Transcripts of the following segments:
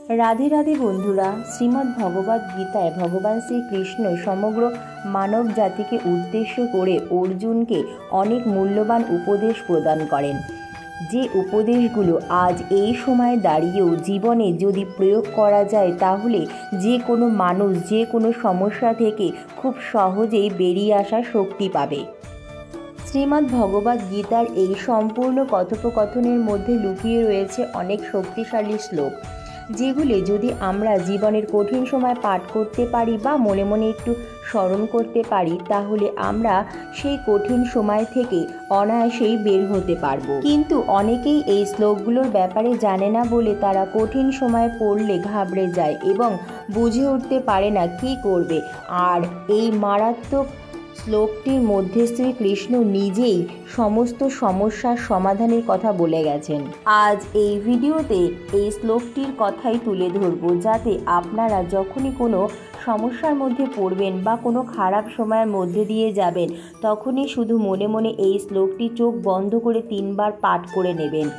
রাধে রাধে বন্ধুরা, শ্রীমদ্ ভগবদ্ গীতায় ভগবান শ্রীকৃষ্ণ সমগ্র মানব জাতিকে উদ্দেশ্য করে অর্জুনকে অনেক মূল্যবান উপদেশ প্রদান করেন। যে উপদেশগুলো আজ এই সময় দাঁড়িয়েও জীবনে যদি প্রয়োগ করা যায় তাহলে যে কোনো মানুষ যে কোনো সমস্যা থেকে খুব সহজেই বেরিয়ে আসার শক্তি পাবে। শ্রীমদ্ ভগবদ্ গীতার এই সম্পূর্ণ কথোপকথনের মধ্যে লুকিয়ে রয়েছে অনেক শক্তিশালী শ্লোক, যেগুলি যদি আমরা জীবনের কঠিন সময় পাঠ করতে পারি বা মনে মনে একটু স্মরণ করতে পারি তাহলে আমরা সেই কঠিন সময় থেকে অনায়াসেই বের হতে পারবো। কিন্তু অনেকেই এই শ্লোকগুলোর ব্যাপারে জানে না বলে তারা কঠিন সময় পড়লে ঘাবড়ে যায় এবং বুঝে উঠতে পারে না কী করবে। আর এই মারাত্মক শ্লোকটির মধ্যে শ্রীকৃষ্ণ নিজেই সমস্ত সমস্যার সমাধানের কথা বলে গেছেন। আজ এই ভিডিওতে এই শ্লোকটির কথাই তুলে ধরব, যাতে আপনারা যখনই কোনো সমস্যার মধ্যে পড়বেন বা কোনো খারাপ সময়ের মধ্যে দিয়ে যাবেন তখনই শুধু মনে মনে এই শ্লোকটি চোখ বন্ধ করে 3 বার পাঠ করে নেবেন।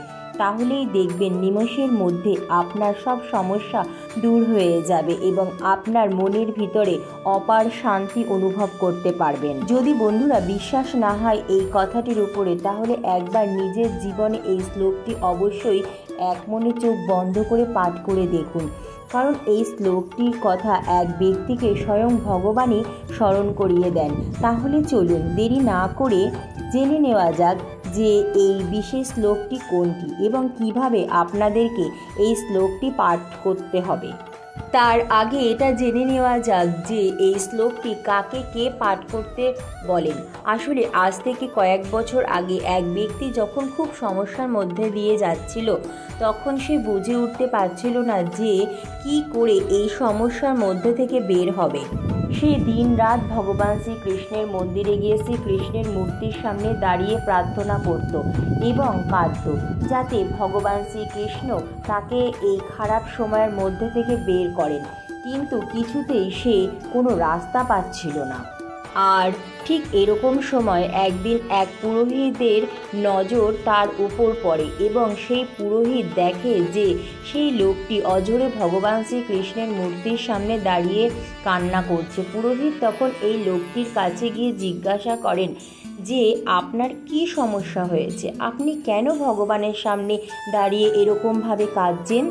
তাহলেই দেখবেন নিমেষের মধ্যে আপনার সব সমস্যা দূর হয়ে যাবে এবং আপনার মনের ভিতরে অপার শান্তি অনুভব করতে পারবেন। যদি বন্ধুরা বিশ্বাস না হয় এই কথাটির উপরে, তাহলে একবার নিজের জীবনে এই শ্লোকটি অবশ্যই এক মনে চোখ বন্ধ করে পাঠ করে দেখুন, কারণ এই শ্লোকটির কথা এক ব্যক্তিকে স্বয়ং ভগবানই স্মরণ করিয়ে দেন। তাহলে চলুন দেরি না করে জেনে নেওয়া যাক যে এই বিশেষ শ্লোকটি কোনটি এবং কিভাবে আপনাদেরকে এই শ্লোকটি পাঠ করতে হবে। তার আগে এটা জেনে নেওয়া যাক যে এই শ্লোকটি কাকে কে পাঠ করতে বলেন। আসলে আজ থেকে কয়েক বছর আগে এক ব্যক্তি যখন খুব সমস্যার মধ্যে দিয়ে যাচ্ছিল তখন সে বুঝে উঠতে পারছিল না যে কি করে এই সমস্যার মধ্যে থেকে বের হবে। সে দিন রাত ভগবান শ্রীকৃষ্ণের মন্দিরে গিয়ে শ্রীকৃষ্ণের মূর্তির সামনে দাঁড়িয়ে প্রার্থনা করত এবং কাঁদত, যাতে ভগবান শ্রীকৃষ্ণ তাকে এই খারাপ সময়ের মধ্যে থেকে বের করেন। কিন্তু কিছুতেই সে কোনো রাস্তা পাচ্ছিল না। আর ঠিক এরকম সময় একদিন এক পুরোহিতের নজর তার উপর পড়ে এবং সেই পুরোহিত দেখে যে সেই লোকটি অঝরে ভগবান শ্রীকৃষ্ণের মূর্তির সামনে দাঁড়িয়ে কান্না করছে। পুরোহিত তখন এই লোকটির কাছে গিয়ে জিজ্ঞাসা করেন যে আপনার কি সমস্যা হয়েছে, আপনি কেন ভগবানের সামনে দাঁড়িয়ে এরকমভাবে কাঁদছেন?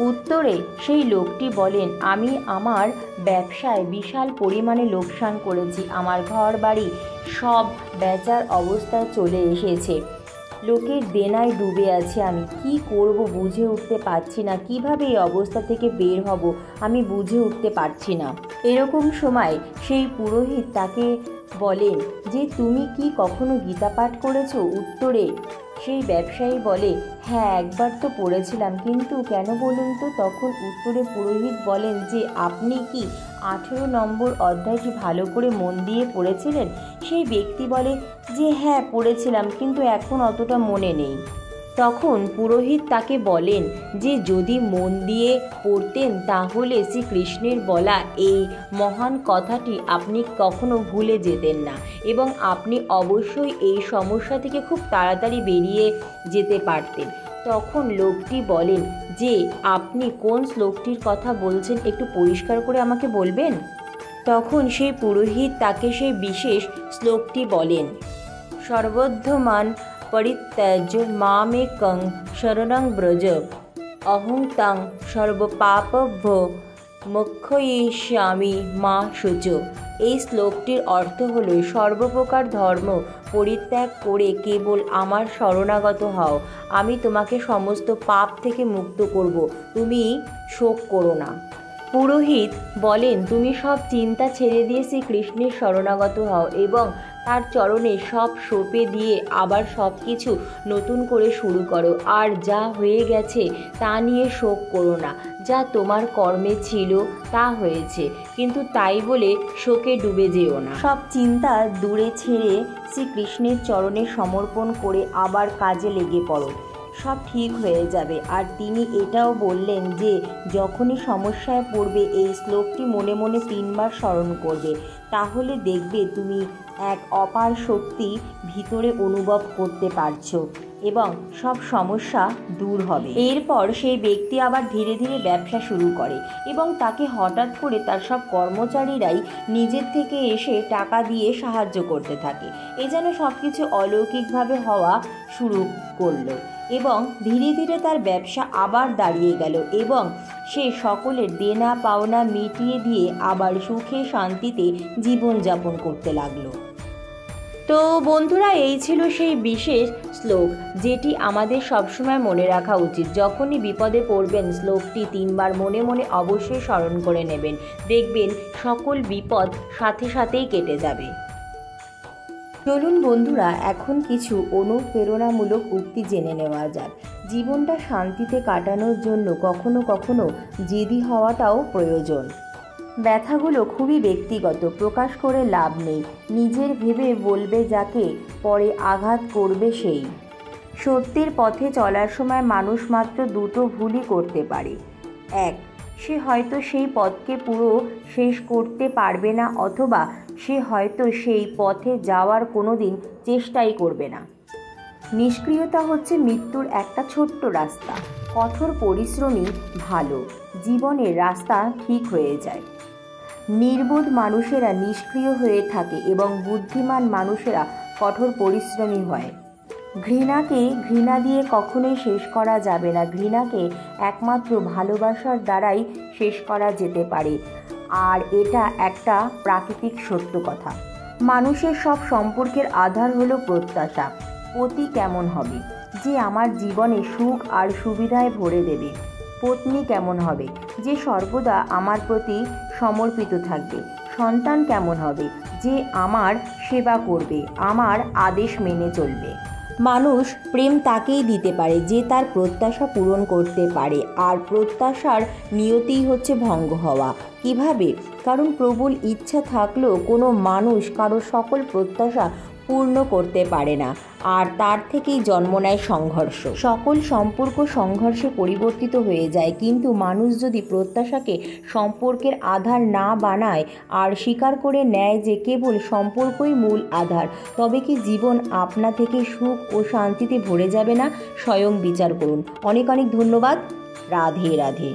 উত্তরে সেই লোকটি বলেন, আমি আমার ব্যবসায় বিশাল পরিমাণে লোকসান করেছি, আমার ঘর বাড়ি সব বেচার অবস্থায় চলে এসেছে, লোকের দেনায় ডুবে আছে, আমি কি করব বুঝে উঠতে পারছি না, কিভাবে এই অবস্থা থেকে বের হব আমি বুঝে উঠতে পারছি না। এরকম সময় সেই পুরোহিত তাকে বলেন যে তুমি কি কখনো গীতা পাঠ করেছো? উত্তরে সেই ব্যবসায়ী বলে, হ্যাঁ একবার তো পড়েছিলাম, কিন্তু কেন বলুন তো? তখন উত্তরে পুরোহিত বলেন যে আপনি কি 18 নম্বর অধ্যায়টি ভালো করে মন দিয়ে পড়েছিলেন? সেই ব্যক্তি বলে যে হ্যাঁ পড়েছিলাম, কিন্তু এখন অতটা মনে নেই। তখন পুরোহিত তাকে বলেন যে যদি মন দিয়ে পড়তেন তাহলে শ্রীকৃষ্ণের বলা এই মহান কথাটি আপনি কখনো ভুলে যেতেন না এবং আপনি অবশ্যই এই সমস্যা থেকে খুব তাড়াতাড়ি বেরিয়ে যেতে পারতেন। তখন লোকটি বলেন যে আপনি কোন শ্লোকটির কথা বলছেন, একটু পরিষ্কার করে আমাকে বলবেন? তখন সেই পুরোহিত তাকে সেই বিশেষ শ্লোকটি বলেন, সর্বধর্মান পরিত্যাজ্য মামেকং শরণং ব্রজ অহং তাং সর্বপাপভ্যো মোক্ষয়িষ্যামি মা শুচ। এই শ্লোকটির অর্থ হলো সর্বপ্রকার ধর্ম পরিত্যাগ করে কেবল আমার শরণাগত হও, আমি তোমাকে সমস্ত পাপ থেকে মুক্ত করব, তুমি শোক করো না। পুরোহিত বলেন তুমি সব চিন্তা ছেড়ে দিয়ে শ্রীকৃষ্ণের শরণাগত হও এবং তার চরণে সব সঁপে দিয়ে আবার সব কিছু নতুন করে শুরু করো, আর যা হয়ে গেছে তা নিয়ে শোক করো না, যা তোমার কর্মে ছিল তা হয়েছে, কিন্তু তাই বলে শোকে ডুবে যেও না। সব চিন্তা দূরে ছেড়ে শ্রীকৃষ্ণের চরণে সমর্পণ করে আবার কাজে লেগে পড়ো, সব ঠিক হয়ে যাবে। আর তিনি এটাও বললেন যে যখনই সমস্যায় পড়বে এই শ্লোকটি মনে মনে 3 বার স্মরণ করবে, তাহলে দেখবে তুমি এক অপার শক্তি ভিতরে অনুভব করতে পারছো। এবং সব সমস্যা দূর হবে। এরপর সেই ব্যক্তি আবার ধীরে ধীরে ব্যবসা শুরু করে এবং তাকে হঠাৎ করে তার সব কর্মচারীরাই নিজের থেকে এসে টাকা দিয়ে সাহায্য করতে থাকে। এ যেন সব কিছু অলৌকিকভাবে হওয়া শুরু করলো এবং ধীরে ধীরে তার ব্যবসা আবার দাঁড়িয়ে গেল এবং সে সকলের দেনা পাওনা মিটিয়ে দিয়ে আবার সুখে শান্তিতে জীবনযাপন করতে লাগলো। তো বন্ধুরা, এই ছিল সেই বিশেষ শ্লোক যেটি আমাদের সবসময় মনে রাখা উচিত। যখনই বিপদে পড়বেন শ্লোকটি 3 বার মনে মনে অবশ্যই স্মরণ করে নেবেন, দেখবেন সকল বিপদ সাথে সাথেই কেটে যাবে। চলুন বন্ধুরা, এখন কিছু অনুপ্রেরণামূলক উক্তি জেনে নেওয়া যাক। জীবনটা শান্তিতে কাটানোর জন্য কখনো কখনো জেদি হওয়াটাও প্রয়োজন। ব্যথাগুলো খুবই ব্যক্তিগত, প্রকাশ করে লাভ নেই। নিজের ভেবে বলবে যাকে, পরে আঘাত করবে সেই। সত্যের পথে চলার সময় মানুষ মাত্র দুটো ভুলই করতে পারে। 1, সে হয়তো সেই পথকে পুরো শেষ করতে পারবে না, অথবা সে হয়তো সেই পথে যাওয়ার কোনো দিন চেষ্টাই করবে না। নিষ্ক্রিয়তা হচ্ছে মৃত্যুর একটা ছোট্ট রাস্তা। কঠোর পরিশ্রমই ভালো, জীবনের রাস্তা ঠিক হয়ে যায়। নির্বোধ মানুষেরা নিষ্ক্রিয় হয়ে থাকে এবং বুদ্ধিমান মানুষেরা কঠোর পরিশ্রমী হয়। ঘৃণাকে ঘৃণা দিয়ে কখনোই শেষ করা যাবে না। ঘৃণাকে একমাত্র ভালোবাসার দ্বারাই শেষ করা যেতে পারে, আর এটা একটা প্রাকৃতিক সত্য কথা। মানুষের সব সম্পর্কের আধার হলো প্রত্যাশা। পতি কেমন হবে, যে আমার জীবনে সুখ আর সুবিধায় ভরে দেবে? পত্নী কেমন হবে, যে সর্বদা আমার প্রতি সমর্পিত থাকবে? সন্তান কেমন হবে, যে আমার সেবা করবে, আমার আদেশ মেনে চলবে? মানুষ প্রেম তাকেই দিতে পারে যে তার প্রত্যাশা পূরণ করতে পারে, আর প্রত্যাশার নিয়তিই হচ্ছে ভঙ্গ হওয়া। কিভাবে? কারণ প্রবল ইচ্ছা থাকলেও কোনো মানুষ কারো সকল প্রত্যাশা পূর্ণ করতে পারে না, আর তার থেকেই জন্ম নেয় সংঘর্ষ। সকল সম্পর্ক সংঘর্ষে পরিবর্তিত হয়ে যায়, কিন্তু মানুষ যদি প্রত্যাশাকে সম্পর্কের আধার না বানায় আর স্বীকার করে নেয় যে কেবল সম্পর্কই মূল আধার, তবে কি জীবন আপনা থেকে সুখ ও শান্তিতে ভরে যাবে না? স্বয়ং বিচার করুন। অনেক অনেক ধন্যবাদ। রাধে রাধে।